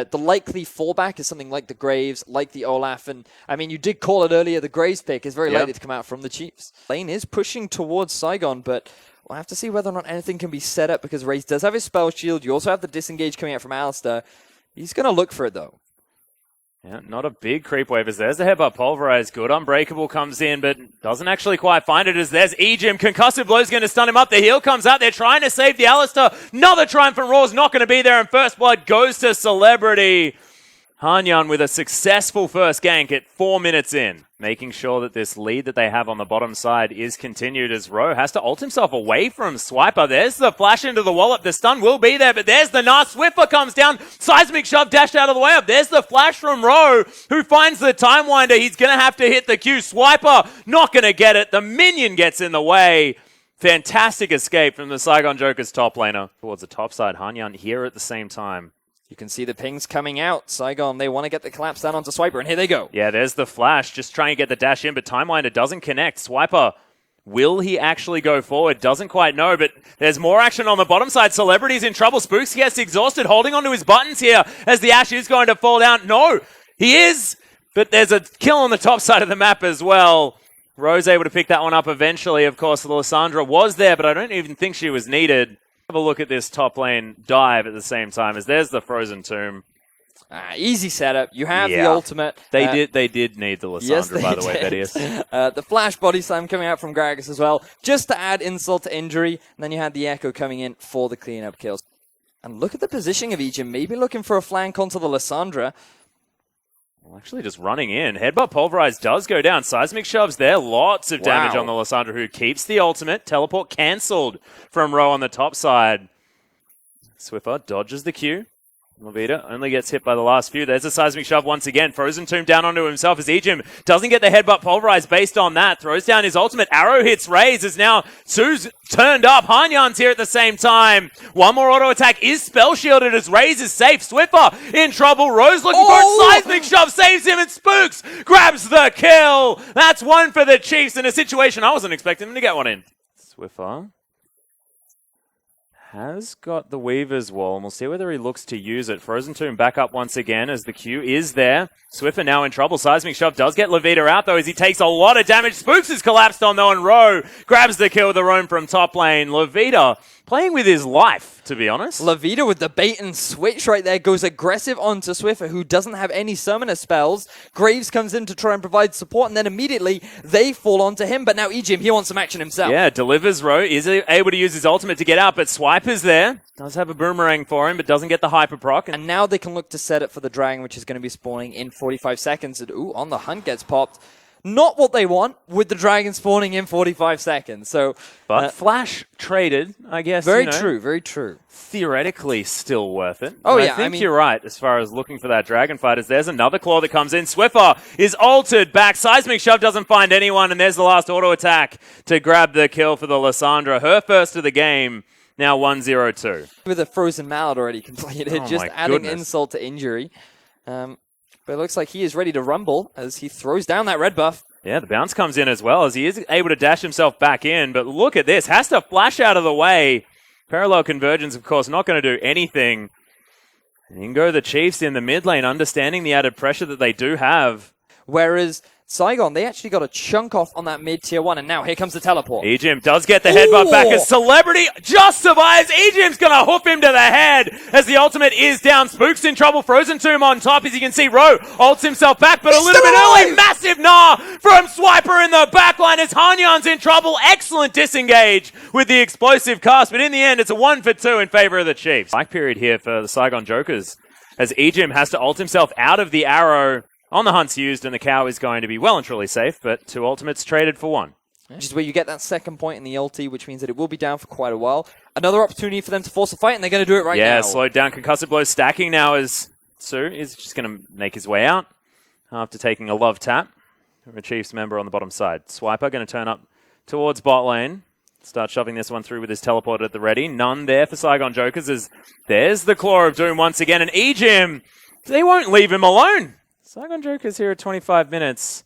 The likely fallback is something like the Graves, like the Olaf, and I mean, you did call it earlier, the Graves pick is very likely to come out from the Chiefs. Lane is pushing towards SAIGON, but we'll have to see whether or not anything can be set up because Raes does have his spell shield. You also have the disengage coming out from Alistar. He's going to look for it, though. Yeah, not a big creep wave as there's the headbutt pulverize. Good Unbreakable comes in, but doesn't actually quite find it as there's EGym. Concussive Blow's going to stun him up. The heal comes out. They're trying to save the Alistar. Another Triumph from Raw's not going to be there, and First Blood goes to Celebrity. HanYiAn with a successful first gank at 4 minutes in, making sure that this lead that they have on the bottom side is continued as RoW has to ult himself away from Swiffer. There's the flash into the wallop. The stun will be there, but there's the Gnar. Swiffer comes down. Seismic shove dashed out of the way up. There's the flash from RoW, who finds the Time Winder. He's going to have to hit the Q. Swiper not going to get it. The minion gets in the way. Fantastic escape from the SAIGON Jokers top laner. Towards the top side, HanYiAn here at the same time. You can see the pings coming out. SAIGON, they want to get the collapse down onto Swiper, and here they go. Yeah, there's the flash, just trying to get the dash in, but Time Winder doesn't connect. Swiper, will he actually go forward? Doesn't quite know, but there's more action on the bottom side. Celebrity's in trouble. Spookz gets exhausted, holding onto his buttons here as the Ashe is going to fall down. No, he is, but there's a kill on the top side of the map as well. RoW's able to pick that one up eventually. Of course, Lissandra was there, but I don't even think she was needed. Have a look at this top lane dive at the same time as there's the Frozen Tomb. Easy setup. You have the ultimate. They did need the Lissandra, yes, by the way, Vedius. The flash body slam coming out from Gragas as well, just to add insult to injury. And then you had the Ekko coming in for the cleanup kills. And look at the positioning of EGym, maybe looking for a flank onto the Lissandra. Well, actually just running in. Headbutt Pulverize does go down. Seismic shoves there. Lots of damage on the Lissandra, who keeps the ultimate. Teleport cancelled from RoW on the top side. Swiffer dodges the Q. Lovida only gets hit by the last few. There's a Seismic shove once again. Frozen Tomb down onto himself as EGym doesn't get the Headbutt Pulverize based on that. Throws down his ultimate. Arrow hits Raes as now Tsu's turned up. HanYiAn's here at the same time. One more auto attack is spell shielded as Raes is safe. Swiffer in trouble. Rose looking for it. Seismic shove saves him and Spookz grabs the kill. That's one for the Chiefs in a situation I wasn't expecting him to get one in. Swiffer has got the Weaver's Wall, and we'll see whether he looks to use it. Frozen Tomb back up once again as the Q is there. Swiffer now in trouble. Seismic Shove does get Lovida out, though, as he takes a lot of damage. Spookz is collapsed on, though, and RoW grabs the kill with the roam from top lane. Lovida playing with his life, to be honest. Lovida with the bait and switch right there goes aggressive onto Swiffer, who doesn't have any summoner spells. Graves comes in to try and provide support, and then immediately they fall onto him. But now EGym, he wants some action himself. Yeah, delivers RoW, is able to use his ultimate to get out, but Swiper's there. Does have a boomerang for him, but doesn't get the hyper proc. And now they can look to set it for the dragon, which is going to be spawning in 45 seconds. And ooh, on the hunt gets popped. Not what they want with the dragon spawning in 45 seconds. So, but Flash traded, I guess. Very true, very true. Theoretically still worth it. Oh, but yeah. I mean, you're right as far as looking for that dragon fighters. There's another claw that comes in. Swiffer is altered back. Seismic Shove doesn't find anyone, and there's the last auto attack to grab the kill for the Lissandra. Her first of the game. Now 1-0-2. With a Frozen Mallet already completed, just adding insult to injury. But it looks like he is ready to rumble as he throws down that red buff. Yeah, the bounce comes in as well as he is able to dash himself back in. But look at this. Has to flash out of the way. Parallel Convergence, of course, not going to do anything. And in go the Chiefs in the mid lane, understanding the added pressure that they do have. Whereas SAIGON, they actually got a chunk off on that mid tier 1, and now here comes the teleport. EGym does get the headbutt back as Celebrity just survives. EGym's going to hoof him to the head as the ultimate is down. Spookz in trouble. Frozen Tomb on top, as you can see. RoW ults himself back, but a little bit early. Massive Gnar from Swiper in the backline as HanYiAn's in trouble. Excellent disengage with the explosive cast, but in the end, it's a 1-for-2 in favor of the Chiefs. Like period here for the SAIGON Jokers as EGym has to ult himself out of the arrow. On the hunt's used, and the cow is going to be well and truly safe, but 2 ultimates traded for 1. Which is where you get that second point in the ulti, which means that it will be down for quite a while. Another opportunity for them to force a fight, and they're going to do it right now. Yeah, slowed down. Concussive Blow stacking now as Tsu is just going to make his way out after taking a love tap from a Chiefs member on the bottom side. Swiper going to turn up towards bot lane. Start shoving this one through with his teleport at the ready. None there for SAIGON Jokers as there's the Claw of Doom once again. And EGym, they won't leave him alone. SAIGON Jokers here at 25 minutes.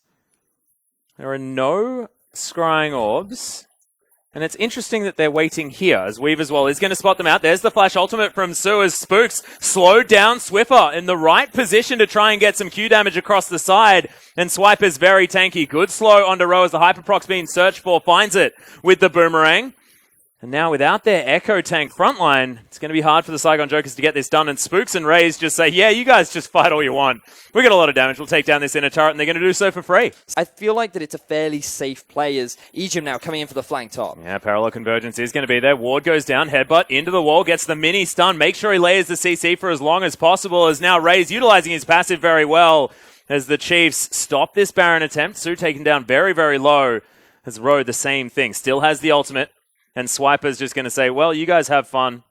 There are no scrying orbs. And it's interesting that they're waiting here, as Weave as well is going to spot them out. There's the flash ultimate from Su as Spookz slowed down Swiffer in the right position to try and get some Q damage across the side. And Swiper's very tanky. Good slow onto RoW as the Hyperprox being searched for, finds it with the Boomerang. And now without their Ekko tank frontline, it's going to be hard for the Saigon Jokers to get this done. And Spookz and Raes just say, yeah, you guys just fight all you want. We got a lot of damage. We'll take down this inner turret, and they're going to do so for free. I feel like that it's a fairly safe play as EGym now coming in for the flank top. Yeah, parallel convergence is going to be there. Ward goes down, headbutt into the wall, gets the mini stun. Make sure he layers the CC for as long as possible, as now Raes utilizing his passive very well as the Chiefs stop this Baron attempt. Su taken down very, very low. As RoW, the same thing. Still has the ultimate. And Swiper's just going to say, well, you guys have fun.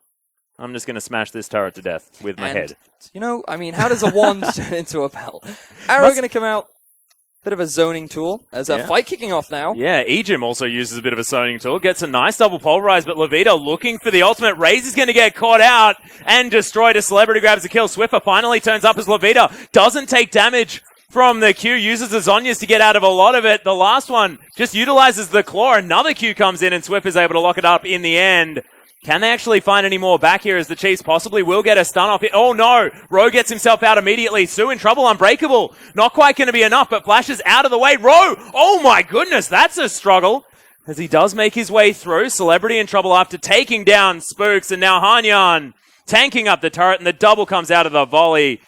I'm just going to smash this turret to death with my head. You know, I mean, how does a wand turn into a belt? Arrow going to come out. Bit of a zoning tool. As a fight kicking off now. Yeah, EGym also uses a bit of a zoning tool. Gets a nice double pulverize, but Lovida looking for the ultimate. Raes is going to get caught out and destroyed. A celebrity grabs the kill. Swiffer finally turns up as Lovida doesn't take damage from the Q, uses the Zhonya's to get out of a lot of it. The last one just utilizes the claw. Another Q comes in and Swiffer is able to lock it up in the end. Can they actually find any more back here as the Chiefs possibly will get a stun off it? Oh no! RoW gets himself out immediately. Su in trouble, unbreakable. Not quite going to be enough, but flashes out of the way. RoW! Oh my goodness, that's a struggle. As he does make his way through. Celebrity in trouble after taking down Spookz, and now HanYiAn tanking up the turret, and the double comes out of the volley.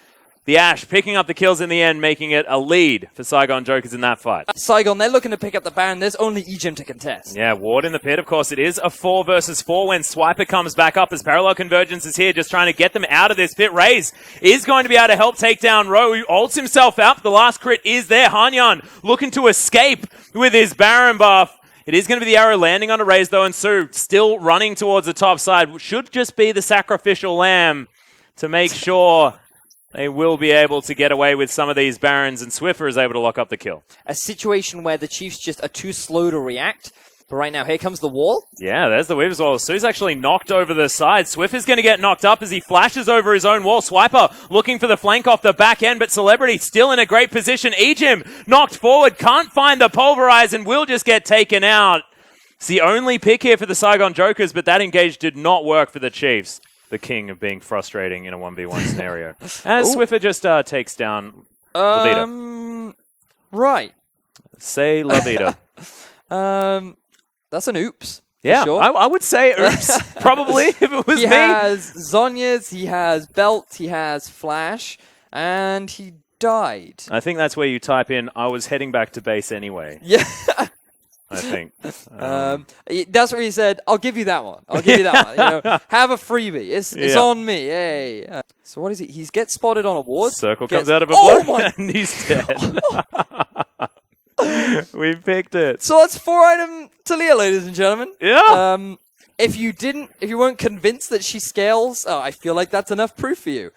The Ashe picking up the kills in the end, making it a lead for Saigon Jokers in that fight. Saigon, they're looking to pick up the Baron. There's only EGym to contest. Yeah, Ward in the pit, of course. It is a 4 versus 4 when Swiper comes back up as Parallel Convergence is here, just trying to get them out of this pit. Raes is going to be able to help take down RoW, who ults himself out. The last crit is there. HanYiAn looking to escape with his Baron buff. It is going to be the arrow landing on a Raes, though, and Su still running towards the top side. Should just be the sacrificial lamb to make sure they will be able to get away with some of these Barons, and Swiffer is able to lock up the kill. A situation where the Chiefs just are too slow to react. But right now, here comes the wall. Yeah, there's the weave as well. Su's actually knocked over the side. Swiffer's going to get knocked up as he flashes over his own wall. Swiper looking for the flank off the back end, but Celebrity still in a great position. EGym knocked forward, can't find the pulverize, and will just get taken out. It's the only pick here for the Saigon Jokers, but that engage did not work for the Chiefs. The king of being frustrating in a 1v1 scenario. As Swiffer just takes down Lovida. Right. Say Lovida. That's an oops. Yeah, sure. I would say oops, probably, if it was me. He has Zhonya's, he has Belt, he has Flash, and he died. I think that's where you type in, I was heading back to base anyway. Yeah. I think. That's where he said, I'll give you that one. I'll give you that one. You know, have a freebie. It's on me. Hey. So what is he? He gets spotted on a ward. Circle comes out of a block, and he's dead. We picked it. So that's 4-item Taliyah, ladies and gentlemen. Yeah. If you weren't convinced that she scales, I feel like that's enough proof for you.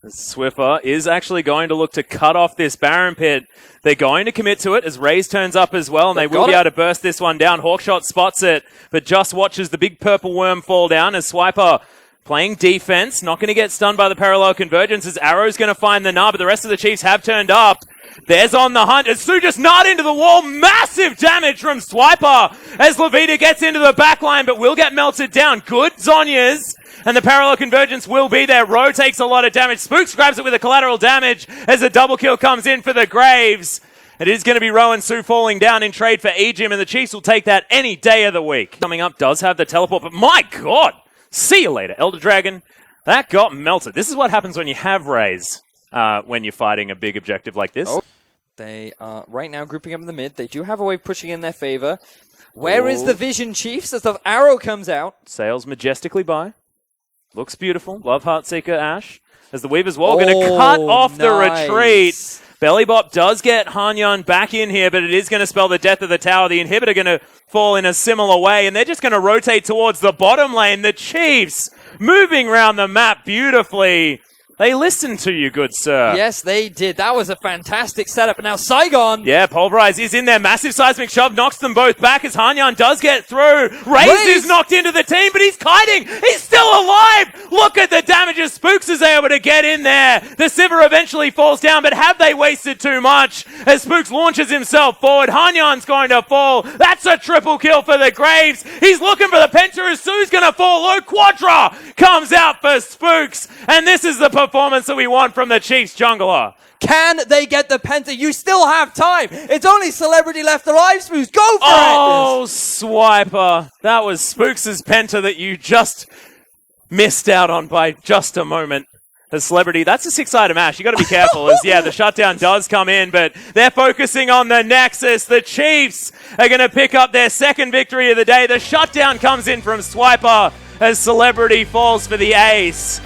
Swiffer is actually going to look to cut off this Baron pit. They're going to commit to it as Raes turns up as well, and they will be able to burst this one down. Hawkshot spots it, but just watches the big purple worm fall down as Swiper playing defense. Not going to get stunned by the parallel convergence as Arrow's going to find the Gnar, but the rest of the Chiefs have turned up. There's on the hunt as Su just gnarred into the wall. Massive damage from Swiper as Lovida gets into the backline, but will get melted down. Good Zhonya's. And the parallel convergence will be there. RoW takes a lot of damage. Spookz grabs it with a collateral damage as a double kill comes in for the Graves. It is going to be RoW and Su falling down in trade for EGym, and the Chiefs will take that any day of the week. Coming up does have the teleport, but my God! See you later, Elder Dragon. That got melted. This is what happens when you have Raes, when you're fighting a big objective like this. Oh. They are right now grouping up in the mid. They do have a wave pushing in their favor. Where is the vision, Chiefs, as the arrow comes out? Sails majestically by. Looks beautiful. Love Heartseeker Ashe. As the Weaver's Wall going to cut off the retreat. Bellybop does get HanYiAn back in here, but it is going to spell the death of the tower. The inhibitor going to fall in a similar way, and they're just going to rotate towards the bottom lane. The Chiefs moving around the map beautifully They listened to you, good sir. Yes, they did. That was a fantastic setup. And now SAIGON. Yeah, Pulverize is in there. Massive seismic shove knocks them both back as HanYiAn does get through. Raes is knocked into the team, but he's kiting. He's still alive. Look at the damages. Spookz is able to get in there. The Sivir eventually falls down, but have they wasted too much? As Spookz launches himself forward, HanYiAn's going to fall. That's a triple kill for the Graves. He's looking for the Penta as Su's going to fall low. Quadra comes out for Spookz, and this is the performance that we want from the Chiefs jungler. Can they get the Penta? You still have time. It's only Celebrity left alive, Spookz. Go for it! Oh, Swiper. That was Spookz' Penta that you just missed out on by just a moment. The Celebrity, that's a 6-item Ashe. You got to be careful as, yeah, the shutdown does come in, but they're focusing on the Nexus. The Chiefs are going to pick up their second victory of the day. The shutdown comes in from Swiper as Celebrity falls for the ace.